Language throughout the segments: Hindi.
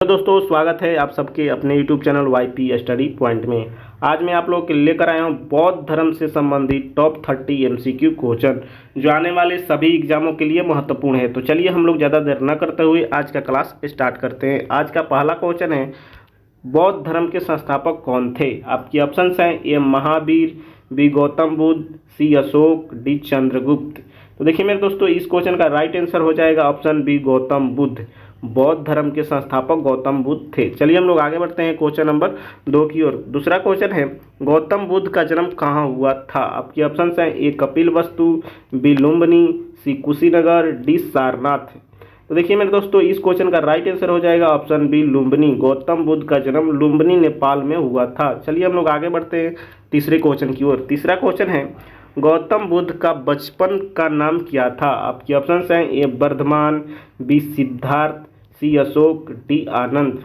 तो दोस्तों स्वागत है आप सबके अपने YouTube channel YP study point में। आज मैं आप लोगों के लेकर आया हूं बौद्ध धर्म से संबंधित टॉप 30 MCQ क्वेश्चन जो आने वाले सभी एग्जामों के लिए महत्वपूर्ण है। तो चलिए हम लोग ज़्यादा देर न करते हुए आज का क्लास स्टार्ट करते हैं। आज का पहला क्वेश्चन है, बौद्ध धर्म के संस्थापक कौन थे? आपके ऑप्शंस हैं ए महावीर, बी गौतम बुद्ध, सी अशोक, डी चंद्रगुप्त। तो देखिए मेरे दोस्तों, इस क्वेश्चन का राइट आंसर हो जाएगा ऑप्शन बी गौतम बुद्ध। बौद्ध धर्म के संस्थापक गौतम बुद्ध थे। चलिए हम लोग आगे बढ़ते हैं क्वेश्चन नंबर 2 की ओर। दूसरा क्वेश्चन है, गौतम बुद्ध का जन्म कहाँ हुआ था? आपके ऑप्शंस हैं ए कपिलवस्तु, बी लुम्बिनी, सी कुशीनगर, डी सारनाथ। तो देखिए मेरे दोस्तों, इस क्वेश्चन का राइट आंसर हो जाएगा ऑप्शन बी लुम्बिनी। गौतम बुद्ध का जन्म लुम्बिनी नेपाल में हुआ था। चलिए हम लोग आगे बढ़ते हैं तीसरे क्वेश्चन की ओर। तीसरा क्वेश्चन है, गौतम बुद्ध का बचपन का नाम क्या था? आपके ऑप्शंस हैं ए वर्धमान, बी सिद्धार्थ, सी अशोक, डी आनंद।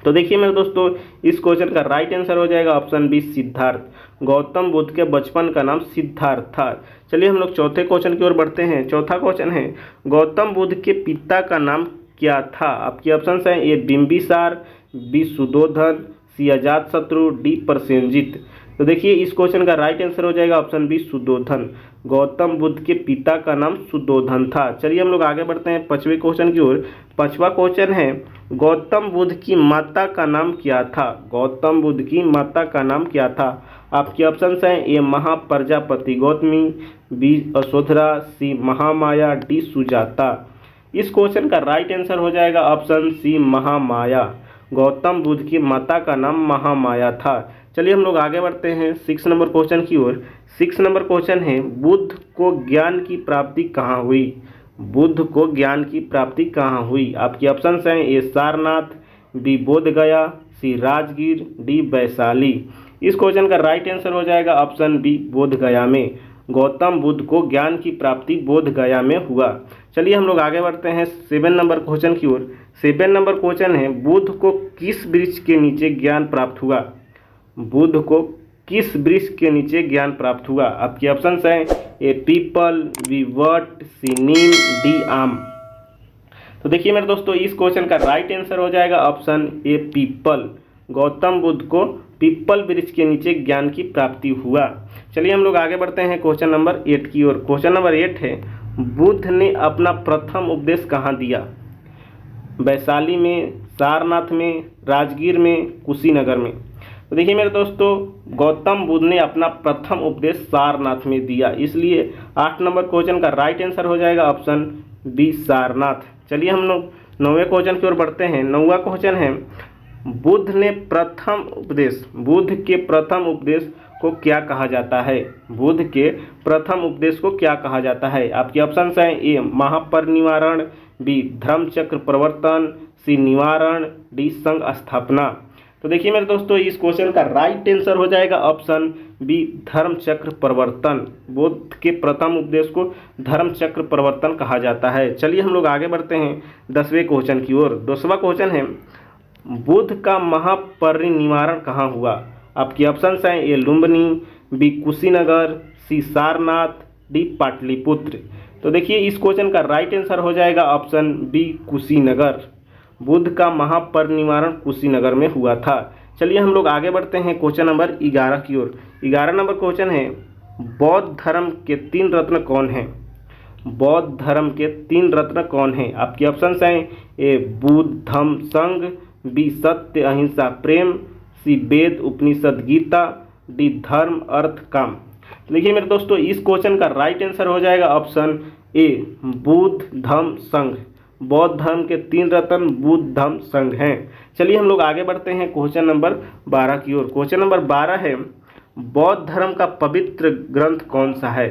तो देखिए मेरे दोस्तों, इस क्वेश्चन का राइट आंसर हो जाएगा ऑप्शन बी सिद्धार्थ। गौतम बुद्ध के बचपन का नाम सिद्धार्थ था। चलिए हम लोग चौथे क्वेश्चन की ओर बढ़ते हैं। चौथा क्वेश्चन है, गौतम बुद्ध के पिता का नाम क्या था? आपके ऑप्शंस हैं ए बिंबिसार, बी सुधोधन, सी अजातशत्रु, डी प्रसेनजित। तो देखिए इस क्वेश्चन का राइट आंसर हो जाएगा ऑप्शन बी सुधोधन। गौतम बुद्ध के पिता का नाम सुधोधन था। चलिए हम लोग आगे बढ़ते हैं पांचवें क्वेश्चन की ओर। पांचवा क्वेश्चन है, गौतम बुद्ध की माता का नाम क्या था? गौतम बुद्ध की माता का नाम क्या था? आपके ऑप्शंस हैं ए महाप्रजापति गौतमी, बी यशोधरा, सी महामाया, डी सुजाता। इस क्वेश्चन का राइट आंसर हो जाएगा ऑप्शन सी महामाया। गौतम बुद्ध की माता का नाम महामाया था। चलिए हम लोग आगे बढ़ते हैं 6 नंबर क्वेश्चन की ओर। 6 नंबर क्वेश्चन है, बुद्ध को ज्ञान की प्राप्ति कहाँ हुई? बुद्ध को ज्ञान की प्राप्ति कहाँ हुई? आपके ऑप्शंस हैं ए सारनाथ, बी बोध गया, सी राजगीर, डी वैशाली। इस क्वेश्चन का राइट आंसर हो जाएगा ऑप्शन बी बोध गया में। गौतम बुद्ध को ज्ञान की प्राप्ति बोध गया में हुआ। चलिए हम लोग आगे बढ़ते हैं 7 नंबर क्वेश्चन की ओर। 7 नंबर क्वेश्चन है, बुद्ध को किस वृक्ष के नीचे ज्ञान प्राप्त हुआ? बुद्ध को किस वृक्ष के नीचे ज्ञान प्राप्त हुआ? आपके ऑप्शंस हैं ए पीपल, बी वट, सी नीम, डी आम। तो देखिए मेरे दोस्तों, इस क्वेश्चन का राइट आंसर हो जाएगा option A people. Gautam Buddha को पीपल वृक्ष के नीचे ज्ञान की प्राप्ति हुआ। चलिए हम लोग आगे बढ़ते हैं क्वेश्चन नंबर 8 की ओर। क्वेश्चन नंबर 8 है, बुद्ध ने अपना प्रथम उपदेश कहाँ दिया? वैशाली में, सारनाथ में, राजगीर में, कुशीनगर में। तो देखिए मेरे दोस्तों, गौतम बुद्ध ने अपना प्रथम उपदेश सारनाथ में दिया, इसलिए 8 नंबर क्वेश्चन का राइट आंसर हो जाएगा ऑप्शन बी सारनाथ। चलिए हम लोग 9वें क्वेश्चन की ओर बढ़ते हैं। 9वां क्वेश्चन है, बुद्ध ने प्रथम उपदेश, बुद्ध के प्रथम उपदेश को क्या कहा जाता है? बुद्ध के प्रथम उपदेश को क्या कहा जाता है? आपके ऑप्शंस हैं ए महापरिनिर्वाण, बी धर्मचक्र प्रवर्तन, सी निवारण, डी संघ स्थापना। तो देखिए मेरे दोस्तों, इस क्वेश्चन का राइट आंसर हो जाएगा ऑप्शन बी धर्मचक्र प्रवर्तन। बुद्ध के प्रथम उपदेश को धर्मचक्र प्रवर्तन कहा जाता है। चलिए हम लोग आगे बढ़ते हैं 10वें क्वेश्चन की ओर। 10वां क्वेश्चन है, बुद्ध का महापरिनिर्वाण कहाँ हुआ? आपकी ऑप्शंस हैं ए लुम्बिनी, बी कुशीनगर, सी सारनाथ, डी पाटलिपुत्र। तो देखिए इस क्वेश्चन का राइट आंसर हो जाएगा ऑप्शन बी कुशीनगर। बुद्ध का महापरिनिर्वाण कुशीनगर में हुआ था। चलिए हम लोग आगे बढ़ते हैं क्वेश्चन नंबर 11 की ओर। 11 नंबर क्वेश्चन है, बौद्ध धर्म के 3 रत्न कौन हैं? बौद्ध धर्म के 3 रत्न कौन हैं? आपके ऑप्शंस हैं ए बुद्ध धम्म संघ, बी सत्य अहिंसा प्रेम, सी वेद उपनिषद गीता, डी धर्म अर्थ काम। देखिए मेरे दोस्तों, इस क्वेश्चन का राइट आंसर हो जाएगा ऑप्शन ए बुद्ध धम्म संघ। बौद्ध धर्म के 3 रत्न बुद्ध धम्म संघ हैं। चलिए हम लोग आगे बढ़ते हैं क्वेश्चन नंबर 12 की ओर। क्वेश्चन नंबर 12 है, बौद्ध धर्म का पवित्र ग्रंथ कौन सा है?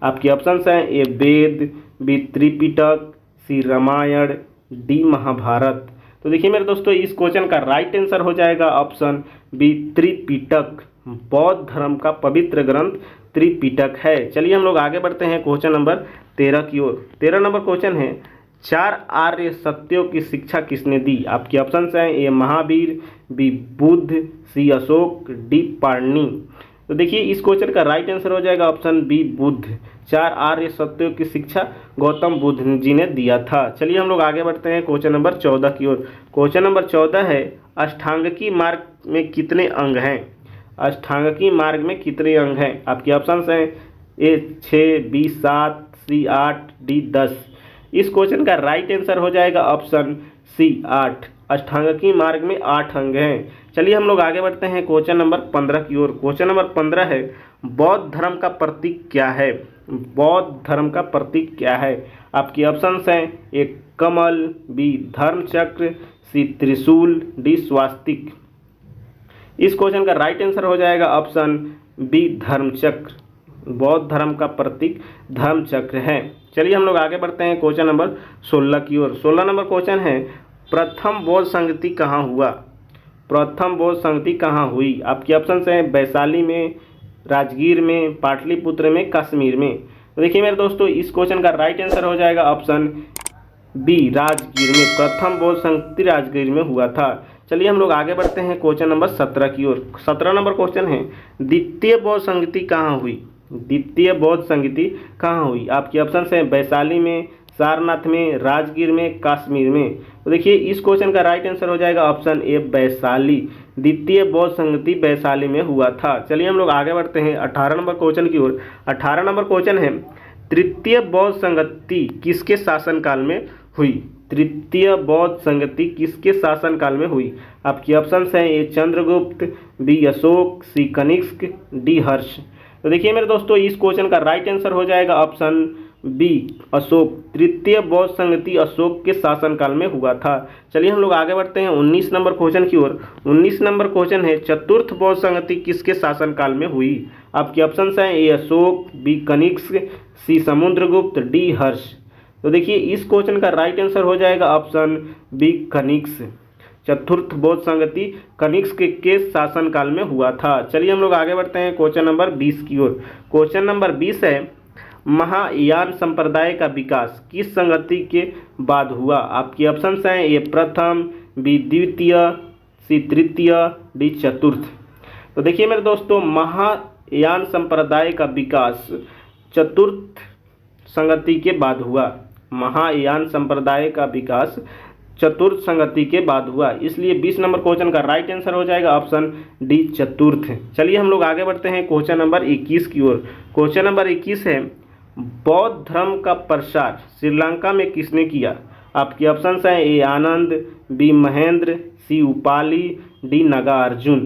आपके ऑप्शंस हैं ए वेद, बी त्रिपिटक, सी रामायण, डी महाभारत। तो देखिए मेरे दोस्तों, इस क्वेश्चन का राइट आंसर हो जाएगा ऑप्शन बी त्रिपिटक। बौद्ध धर्म का पवित्र ग्रंथ त्रिपिटक है। चलिए हम लोग आगे बढ़ते हैं क्वेश्चन नंबर 13 की ओर। 13 नंबर क्वेश्चन है, 4 आर्य सत्यों की शिक्षा किसने दी? आपके ऑप्शंस हैं ए महावीर, बी बुद्ध, सी अशोक, डी पाणिनि। तो देखिए इस क्वेश्चन का राइट आंसर हो जाएगा ऑप्शन बी बुद्ध। 4 आर्य सत्यों की शिक्षा गौतम बुद्ध जी ने दिया था। चलिए हम लोग आगे बढ़ते हैं क्वेश्चन नंबर 14 की ओर। क्वेश्चन नंबर 14 है, अष्टांगिक मार्ग में कितने अंग हैं? अष्टांगिक मार्ग में कितने अंग हैं? आपके ऑप्शन हैं ए 6, बी 7, सी 8, डी 10। इस क्वेश्चन का राइट आंसर हो जाएगा ऑप्शन सी 8। अष्टांगिक मार्ग में 8 अंग हैं। चलिए हम लोग आगे बढ़ते हैं क्वेश्चन नंबर 15 की ओर। क्वेश्चन नंबर 15 है, बौद्ध धर्म का प्रतीक क्या है? बौद्ध धर्म का प्रतीक क्या है? आपकी ऑप्शंस हैं ए कमल, बी धर्म चक्र, सी त्रिशूल, डी स्वास्तिक। इस क्वेश्चन का राइट आंसर हो जाएगा ऑप्शन बी धर्म चक्र। बौद्ध धर्म का प्रतीक धर्म चक्र है। चलिए हम लोग आगे बढ़ते हैं क्वेश्चन नंबर 16 की ओर। 16 नंबर क्वेश्चन है, प्रथम बौद्ध संगति कहाँ हुआ? प्रथम बौद्ध संगति कहाँ हुई? आपके ऑप्शंस हैं वैशाली में, राजगीर में, पाटलिपुत्र में, कश्मीर में। तो देखिए मेरे दोस्तों इस क्वेश्चन का राइट आंसर हो जाएगा ऑप्शन बी राजगीर में। प्रथम बौद्ध संगति राजगीर में हुआ था। चलिए हम लोग आगे बढ़ते हैं क्वेश्चन नंबर 17 की ओर। 17 नंबर क्वेश्चन है, द्वितीय बौद्ध संगति कहाँ हुई? द्वितीय बौद्ध संगति कहाँ हुई? आपके ऑप्शन हैं वैशाली में, सारनाथ में, राजगीर में, कश्मीर में। तो देखिए इस क्वेश्चन का राइट आंसर हो जाएगा ऑप्शन ए वैशाली। द्वितीय बौद्ध संगति वैशाली में हुआ था। चलिए हम लोग आगे बढ़ते हैं 18 नंबर क्वेश्चन की ओर। 18 नंबर क्वेश्चन है, तृतीय बौद्ध संगति किसके शासनकाल में हुई? तृतीय बौद्ध संगति किसके शासनकाल में हुई? आपकी ऑप्शंस हैं ए चंद्रगुप्त, बी अशोक, सी कनिष्क, डी हर्ष। तो देखिए मेरे दोस्तों इस क्वेश्चन का राइट आंसर हो जाएगा ऑप्शन बी अशोक। तृतीय बौद्ध संगति अशोक के शासनकाल में हुआ था। चलिए हम लोग आगे बढ़ते हैं 19 नंबर क्वेश्चन की ओर। 19 नंबर क्वेश्चन है, चतुर्थ बौद्ध संगति किसके शासनकाल में हुई? आपके ऑप्शंस हैं ए अशोक, बी कनिष्क, सी समुद्रगुप्त, डी हर्ष। तो देखिए इस क्वेश्चन का राइट आंसर हो जाएगा ऑप्शन बी कनिष्क। चतुर्थ बौद्ध संगति कनिष्क के शासनकाल में हुआ था। चलिए हम लोग आगे बढ़ते हैं क्वेश्चन नंबर 20 की ओर। क्वेश्चन नंबर 20 है, महायान संप्रदाय का विकास किस संगति के बाद हुआ? आपकी ऑप्शंस हैं ए प्रथम, बी द्वितीय, सी तृतीय, डी चतुर्थ। तो देखिए मेरे दोस्तों महायान संप्रदाय का विकास चतुर्थ संगति के बाद हुआ। महायान संप्रदाय का विकास चतुर्थ संगति के बाद हुआ, इसलिए 20 नंबर क्वेश्चन का राइट आंसर हो जाएगा ऑप्शन डी चतुर्थ। चलिए हम लोग आगे बढ़ते हैं क्वेश्चन नंबर 21 की ओर। क्वेश्चन नंबर 21 है, बौद्ध धर्म का प्रसार श्रीलंका में किसने किया? आपके ऑप्शंस हैं ए आनंद, बी महेंद्र, सी उपाली, डी नागार्जुन।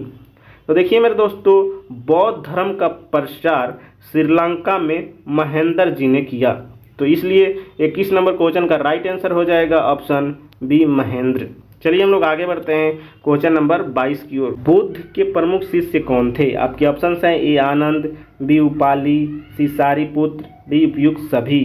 तो देखिए मेरे दोस्तों बौद्ध धर्म का प्रसार श्रीलंका में महेंद्र जी ने किया, तो इसलिए 21 नंबर क्वेश्चन का राइट आंसर हो जाएगा ऑप्शन बी महेंद्र। चलिए हम लोग आगे बढ़ते हैं क्वेश्चन नंबर 22 की ओर। बुद्ध के प्रमुख शिष्य कौन थे? आपके ऑप्शंस हैं ए आनंद, बी उपाली, सी सारिपुत्र, डी उपयुक्त सभी।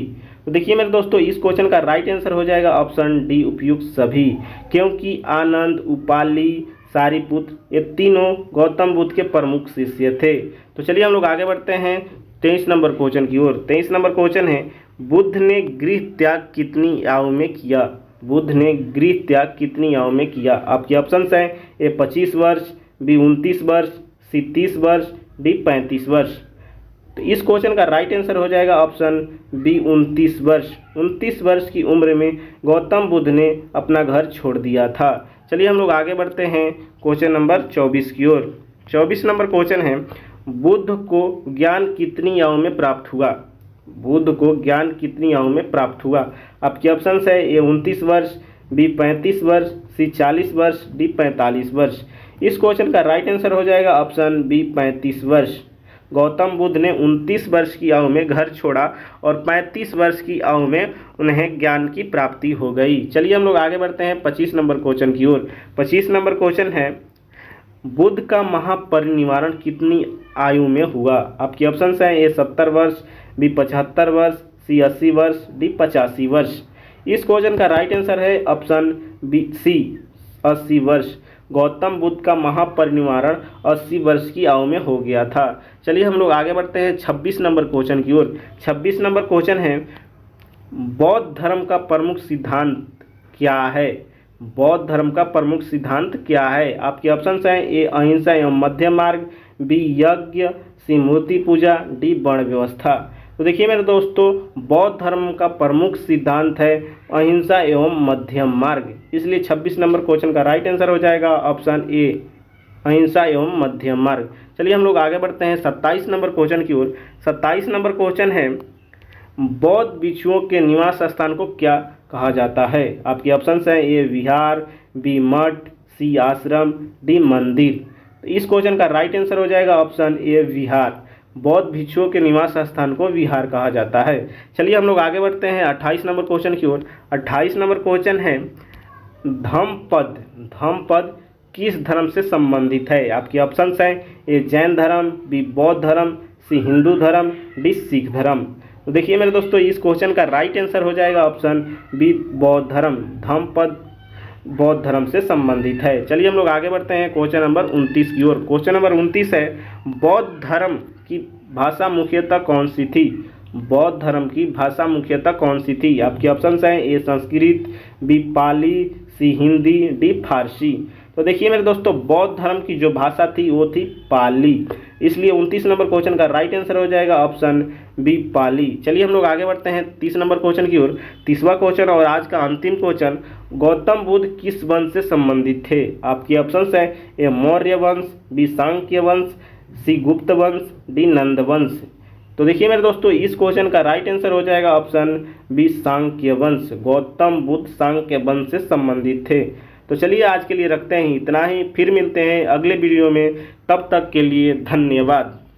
तो देखिए मेरे दोस्तों इस क्वेश्चन का राइट आंसर हो जाएगा ऑप्शन डी उपयुक्त सभी, क्योंकि आनंद, उपाली, सारिपुत्र ये तीनों गौतम बुद्ध के प्रमुख शिष्य थे। तो चलिए हम लोग आगे बढ़ते हैं 23 नंबर क्वेश्चन की ओर। 23 नंबर क्वेश्चन है, बुद्ध ने गृह त्याग कितनी आयु में किया? बुद्ध ने गृह त्याग कितनी आयु में किया? आपके ऑप्शंस हैं ए 25 वर्ष, बी 29 वर्ष, सी 30 वर्ष, डी 35 वर्ष। तो इस क्वेश्चन का राइट आंसर हो जाएगा ऑप्शन बी 29 वर्ष। 29 वर्ष की उम्र में गौतम बुद्ध ने अपना घर छोड़ दिया था। चलिए हम लोग आगे बढ़ते हैं क्वेश्चन नंबर 24 की ओर। 24 नंबर क्वेश्चन है, बुद्ध को ज्ञान कितनी आयु में प्राप्त हुआ? बुद्ध को ज्ञान कितनी आयु में प्राप्त हुआ? आपके ऑप्शंस है ए 29 वर्ष, बी 35 वर्ष, सी 40 वर्ष, डी 45 वर्ष। इस क्वेश्चन का राइट आंसर हो जाएगा ऑप्शन बी 35 वर्ष। गौतम बुद्ध ने 29 वर्ष की आयु में घर छोड़ा और 35 वर्ष की आयु में उन्हें ज्ञान की प्राप्ति हो गई। चलिए हम लोग आगे बढ़ते हैं 25 नंबर क्वेश्चन की ओर। 25 नंबर क्वेश्चन है, बुद्ध का महापरिनिर्वाण कितनी आयु में हुआ? आपके ऑप्शंस हैं ए 70 वर्ष, बी 75 वर्ष, सी 80 वर्ष, डी 85 वर्ष। इस क्वेश्चन का राइट आंसर है ऑप्शन बी सी 80 वर्ष। गौतम बुद्ध का महापरिनिर्वाण 80 वर्ष की आयु में हो गया था। चलिए हम लोग आगे बढ़ते हैं 26 नंबर क्वेश्चन की ओर। 26 नंबर क्वेश्चन है, बौद्ध धर्म का प्रमुख सिद्धांत क्या है? बौद्ध धर्म का प्रमुख सिद्धांत क्या है? आपके ऑप्शंस हैं ए अहिंसा एवं मध्य मार्ग, बी यज्ञ, सी मूर्ति पूजा, डी वर्ण व्यवस्था। तो देखिए मेरे दोस्तों, बौद्ध धर्म का प्रमुख सिद्धांत है अहिंसा एवं मध्यम मार्ग, इसलिए 26 नंबर क्वेश्चन का राइट आंसर हो जाएगा ऑप्शन ए, अहिंसा एवं मध्यम मार्ग। चलिए हम लोग आगे बढ़ते हैं 27 नंबर क्वेश्चन की ओर। 27 नंबर क्वेश्चन है, बौद्ध भिक्षुओं के निवास स्थान को क्या कहा जाता है? आपके ऑप्शंस हैं ए विहार, बी मठ, सी आश्रम, डी मंदिर। तो इस क्वेश्चन का राइट आंसर हो जाएगा ऑप्शन ए विहार। बौद्ध भिक्षुओं के निवास स्थान को विहार कहा जाता है। चलिए हम लोग आगे बढ़ते हैं 28 नंबर क्वेश्चन की ओर। 28 नंबर क्वेश्चन है, धम्मपद, धम्मपद किस धर्म से संबंधित है? आपके ऑप्शंस हैं ए जैन धर्म, बी बौद्ध धर्म, सी हिंदू धर्म, डी सिख धर्म। तो देखिए मेरे दोस्तों, इस क्वेश्चन का राइट आंसर हो जाएगा ऑप्शन बी बौद्ध धर्म। धम्मपद बौद्ध धर्म से संबंधित है। चलिए हम लोग आगे बढ़ते हैं क्वेश्चन नंबर 29 की ओर। क्वेश्चन नंबर 29 है, बौद्ध धर्म की भाषा मुख्यतः कौन सी थी? बौद्ध धर्म की भाषा मुख्यतः कौन सी थी? आपके ऑप्शंस हैं ए संस्कृत, बी पाली, सी हिंदी, डी फारसी। तो देखिए मेरे दोस्तों, बौद्ध धर्म की जो भाषा थी वो थी पाली, इसलिए 29 नंबर क्वेश्चन का राइट आंसर हो जाएगा ऑप्शन बी पाली। चलिए हम लोग आगे बढ़ते हैं 30 नंबर क्वेश्चन की ओर। 30वां क्वेश्चन और आज का अंतिम क्वेश्चन, गौतम बुद्ध किस वंश से संबंधित थे? आपके ऑप्शंस हैं ए मौर्य वंश, बी सांक्य वंश, सी गुप्त वंश, डी नंद वंश। तो देखिए मेरे दोस्तों, इस क्वेश्चन का राइट आंसर हो जाएगा ऑप्शन बी सांक्य वंश। गौतम बुद्ध सांक्य वंश से संबंधित थे। तो चलिए आज के लिए रखते हैं इतना ही, फिर मिलते हैं अगले वीडियो में, तब तक के लिए धन्यवाद।